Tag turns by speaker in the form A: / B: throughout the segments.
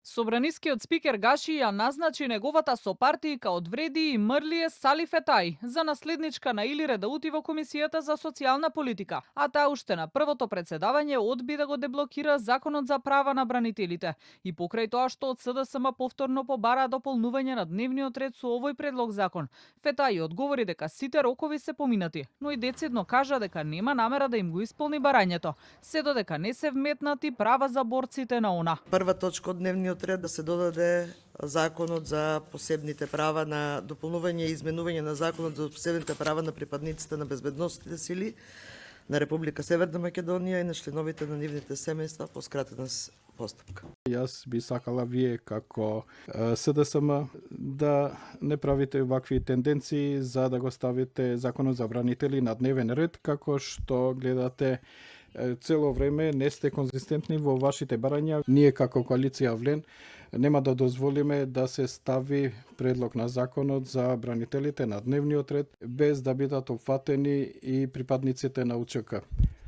A: Собранискиот спикер Гаши ја назначи неговата сопартијка од Вреди и Мрлие Сали Фетај за наследничка на Илире Даути во Комисијата за социјална политика, а таа уште на првото председавање одби да го деблокира Законот за права на бранителите и покрај тоа што од СДСМ повторно побараа дополнување на дневниот ред со овој предлог закон. Фетај одговори дека сите рокови се поминати, но и децидно кажа дека нема намера да им го исполни барањето, се додека не се вметнати права за борците на ОНА.
B: Прва точка од дневниот ред да се додаде Законот за посебните права на дополнување и изменување на Законот за посебните права на припадниците на безбедносните сили на Република Северна Македонија и на членовите на нивните семејства по скратена постапка.
C: Јас би сакала вие како СДСМ да не правите вакви тенденции за да го ставите Законот за бранители на дневен ред, како што гледате цело време не сте конзистентни во вашите барања. Ние како коалиција Влен нема да дозволиме да се стави предлог на Законот за бранителите на дневниот ред без да бидат опфатени и припадниците на УЧК.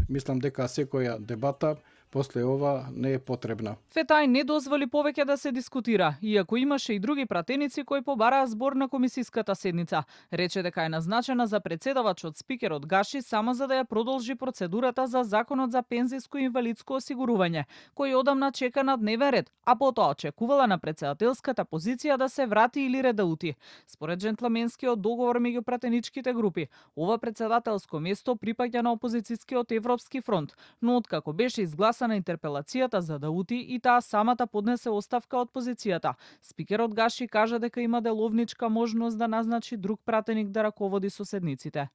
C: Мислам дека секоја дебата после ова не е потребна.
A: Фетај не дозволи повеќе да се дискутира, иако имаше и други пратеници кои побараа збор на комисиската седница. Рече дека е назначена за председавач од спикерот Гаши само за да ја продолжи процедурата за Законот за пензиско и инвалидско осигурување, кој одамна чека на дневен ред, а потоа очекувала на председателската позиција да се врати Илире Даути. Според джентламенскиот договор меѓу пратеничките групи, ова председателско место припаѓа на опозицијскиот Европски фронт, но откако беше изгласана на интерпелацијата за Даути и таа самата поднесе оставка од позицијата. Спикерот Гаши кажа дека има деловничка можност да назначи друг пратеник да раководи соседниците.